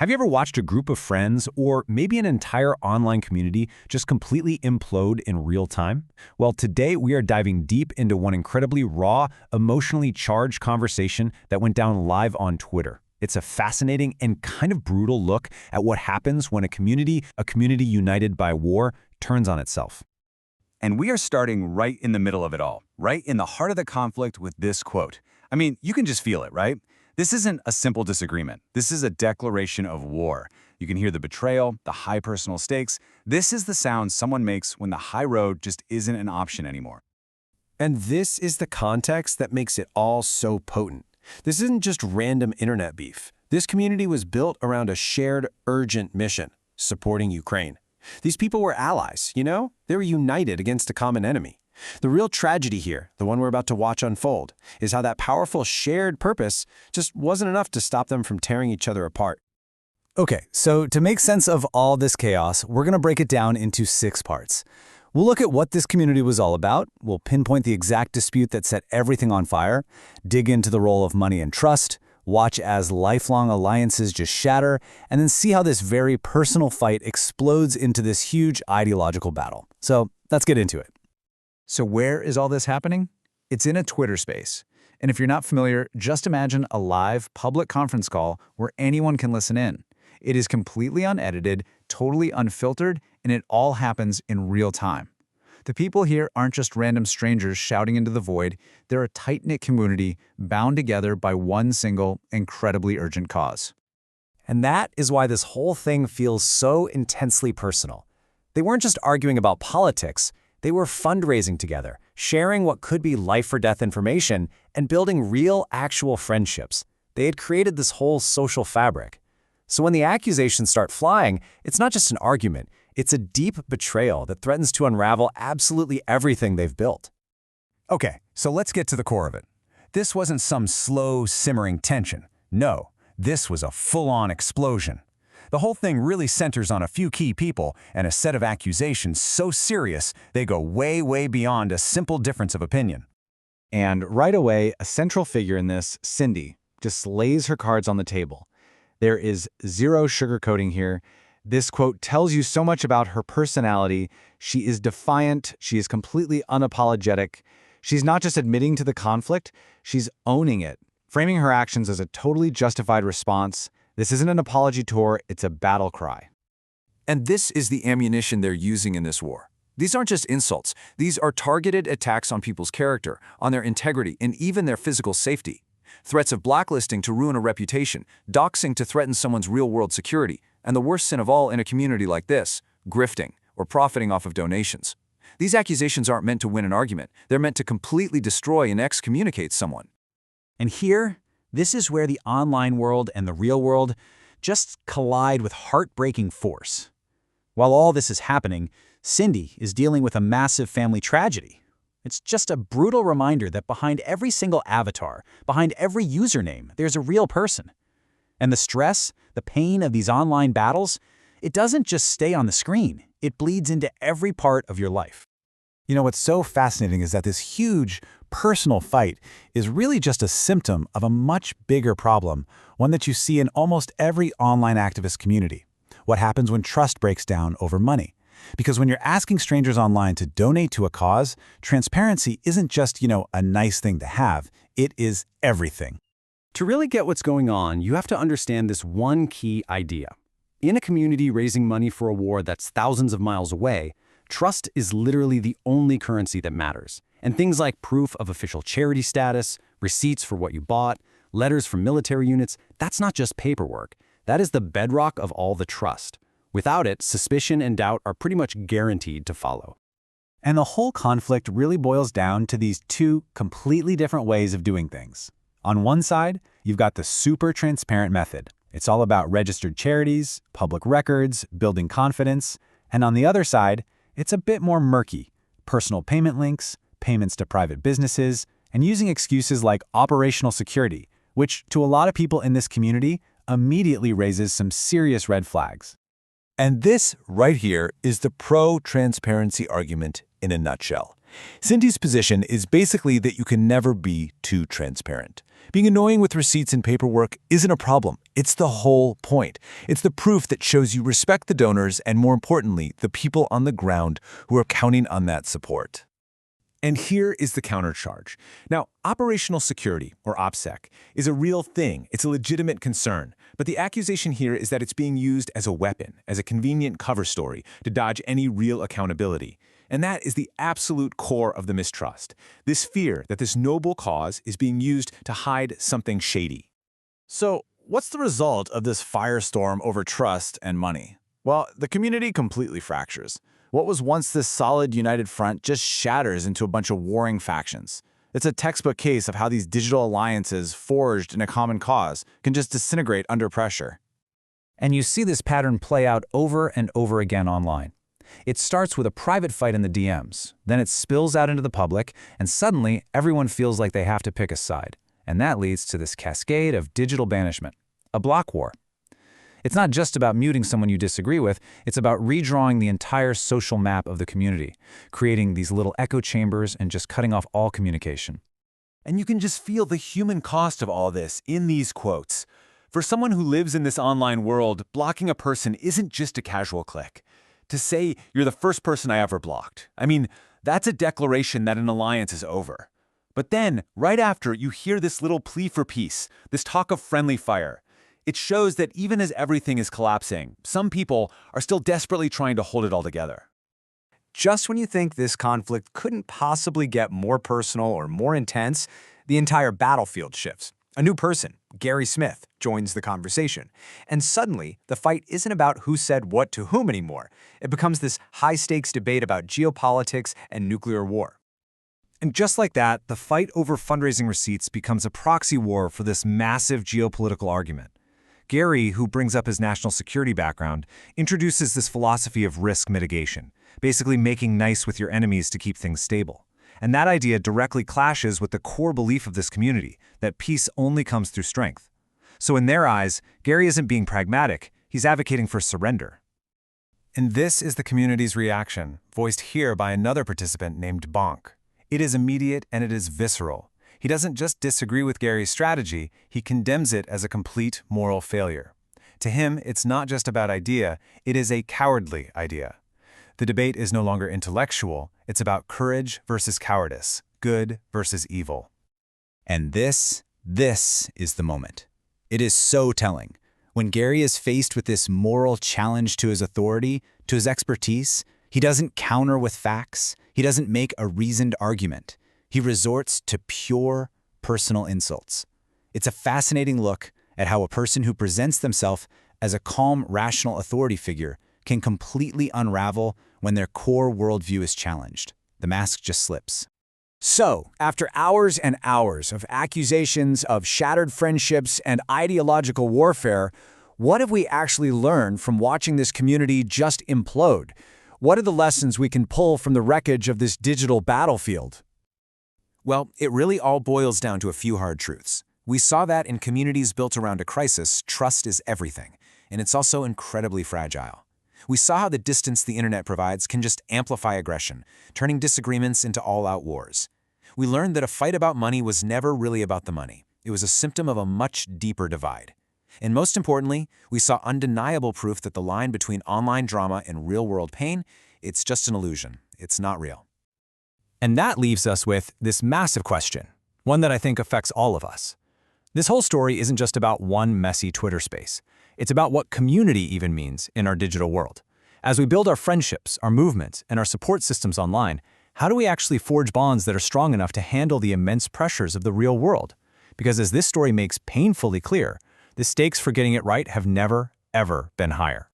Have you ever watched a group of friends or maybe an entire online community just completely implode in real time? Well, today we are diving deep into one incredibly raw, emotionally charged conversation that went down live on Twitter. It's a fascinating and kind of brutal look at what happens when a community united by war, turns on itself. And we are starting right in the middle of it all, right in the heart of the conflict with this quote. I mean, you can just feel it, right? This isn't a simple disagreement. This is a declaration of war. You can hear the betrayal, the high personal stakes. This is the sound someone makes when the high road just isn't an option anymore. And this is the context that makes it all so potent. This isn't just random internet beef. This community was built around a shared, urgent mission, supporting Ukraine. These people were allies, you know? They were united against a common enemy. The real tragedy here, the one we're about to watch unfold, is how that powerful shared purpose just wasn't enough to stop them from tearing each other apart. Okay, so to make sense of all this chaos, we're going to break it down into 6 parts. We'll look at what this community was all about, we'll pinpoint the exact dispute that set everything on fire, dig into the role of money and trust, watch as lifelong alliances just shatter, and then see how this very personal fight explodes into this huge ideological battle. So let's get into it. So where is all this happening? It's in a Twitter space. And if you're not familiar, just imagine a live public conference call where anyone can listen in. It is completely unedited, totally unfiltered, and it all happens in real time. The people here aren't just random strangers shouting into the void. They're a tight-knit community bound together by one single, incredibly urgent cause. And that is why this whole thing feels so intensely personal. They weren't just arguing about politics. They were fundraising together, sharing what could be life-or-death information, and building real, actual friendships. They had created this whole social fabric. So when the accusations start flying, it's not just an argument. It's a deep betrayal that threatens to unravel absolutely everything they've built. Okay, so let's get to the core of it. This wasn't some slow, simmering tension. No, this was a full-on explosion. The whole thing really centers on a few key people and a set of accusations so serious they go way, way beyond a simple difference of opinion. And right away, a central figure in this, Cindy, just lays her cards on the table. There is zero sugarcoating here. This quote tells you so much about her personality. She is defiant. She is completely unapologetic. She's not just admitting to the conflict, she's owning it, framing her actions as a totally justified response. This isn't an apology tour, it's a battle cry. And this is the ammunition they're using in this war. These aren't just insults. These are targeted attacks on people's character, on their integrity, and even their physical safety. Threats of blacklisting to ruin a reputation, doxing to threaten someone's real-world security, and the worst sin of all in a community like this, grifting, or profiting off of donations. These accusations aren't meant to win an argument. They're meant to completely destroy and excommunicate someone. And here, this is where the online world and the real world just collide with heartbreaking force. While all this is happening, Cindy is dealing with a massive family tragedy. It's just a brutal reminder that behind every single avatar, behind every username, there's a real person. And the stress, the pain of these online battles, it doesn't just stay on the screen. It bleeds into every part of your life. You know, what's so fascinating is that this huge personal fight is really just a symptom of a much bigger problem, one that you see in almost every online activist community. What happens when trust breaks down over money? Because when you're asking strangers online to donate to a cause, transparency isn't just, a nice thing to have. It is everything. To really get what's going on, you have to understand this one key idea. In a community raising money for a war that's thousands of miles away, trust is literally the only currency that matters. And things like proof of official charity status, receipts for what you bought, letters from military units, that's not just paperwork. That is the bedrock of all the trust. Without it, suspicion and doubt are pretty much guaranteed to follow. And the whole conflict really boils down to these 2 completely different ways of doing things. On one side, you've got the super transparent method. It's all about registered charities, public records, building confidence. And on the other side, it's a bit more murky. Personal payment links, payments to private businesses, and using excuses like operational security, which to a lot of people in this community immediately raises some serious red flags. And this right here is the pro-transparency argument in a nutshell. Cindy's position is basically that you can never be too transparent. Being annoying with receipts and paperwork isn't a problem. It's the whole point. It's the proof that shows you respect the donors and, more importantly, the people on the ground who are counting on that support. And here is the countercharge. Now, operational security, or OPSEC, is a real thing. It's a legitimate concern. But the accusation here is that it's being used as a weapon, as a convenient cover story, to dodge any real accountability. And that is the absolute core of the mistrust. This fear that this noble cause is being used to hide something shady. So, what's the result of this firestorm over trust and money? Well, the community completely fractures. What was once this solid, united front just shatters into a bunch of warring factions. It's a textbook case of how these digital alliances forged in a common cause can just disintegrate under pressure. And you see this pattern play out over and over again online. It starts with a private fight in the DMs, then it spills out into the public, and suddenly everyone feels like they have to pick a side. And that leads to this cascade of digital banishment, a block war. It's not just about muting someone you disagree with, it's about redrawing the entire social map of the community, creating these little echo chambers and just cutting off all communication. And you can just feel the human cost of all this in these quotes. For someone who lives in this online world, blocking a person isn't just a casual click. To say, you're the first person I ever blocked, I mean, that's a declaration that an alliance is over. But then, right after, you hear this little plea for peace, this talk of friendly fire. It shows that even as everything is collapsing, some people are still desperately trying to hold it all together. Just when you think this conflict couldn't possibly get more personal or more intense, the entire battlefield shifts. A new person, Gary Smith, joins the conversation. And suddenly, the fight isn't about who said what to whom anymore. It becomes this high-stakes debate about geopolitics and nuclear war. And just like that, the fight over fundraising receipts becomes a proxy war for this massive geopolitical argument. Gary, who brings up his national security background, introduces this philosophy of risk mitigation, basically making nice with your enemies to keep things stable. And that idea directly clashes with the core belief of this community, that peace only comes through strength. So in their eyes, Gary isn't being pragmatic, he's advocating for surrender. And this is the community's reaction, voiced here by another participant named Bonk. It is immediate and it is visceral. He doesn't just disagree with Gary's strategy, he condemns it as a complete moral failure. To him, it's not just about idea, it is a cowardly idea. The debate is no longer intellectual, it's about courage versus cowardice, good versus evil. And this is the moment. It is so telling. When Gary is faced with this moral challenge to his authority, to his expertise, he doesn't counter with facts, he doesn't make a reasoned argument. He resorts to pure personal insults. It's a fascinating look at how a person who presents themselves as a calm, rational authority figure can completely unravel when their core worldview is challenged. The mask just slips. So, after hours and hours of accusations of shattered friendships and ideological warfare, what have we actually learned from watching this community just implode? What are the lessons we can pull from the wreckage of this digital battlefield? Well, it really all boils down to a few hard truths. We saw that in communities built around a crisis, trust is everything, and it's also incredibly fragile. We saw how the distance the internet provides can just amplify aggression, turning disagreements into all-out wars. We learned that a fight about money was never really about the money. It was a symptom of a much deeper divide. And most importantly, we saw undeniable proof that the line between online drama and real-world pain, it's just an illusion. It's not real. And that leaves us with this massive question, one that I think affects all of us. This whole story isn't just about one messy Twitter space. It's about what community even means in our digital world. As we build our friendships, our movements, and our support systems online, how do we actually forge bonds that are strong enough to handle the immense pressures of the real world? Because as this story makes painfully clear, the stakes for getting it right have never, ever been higher.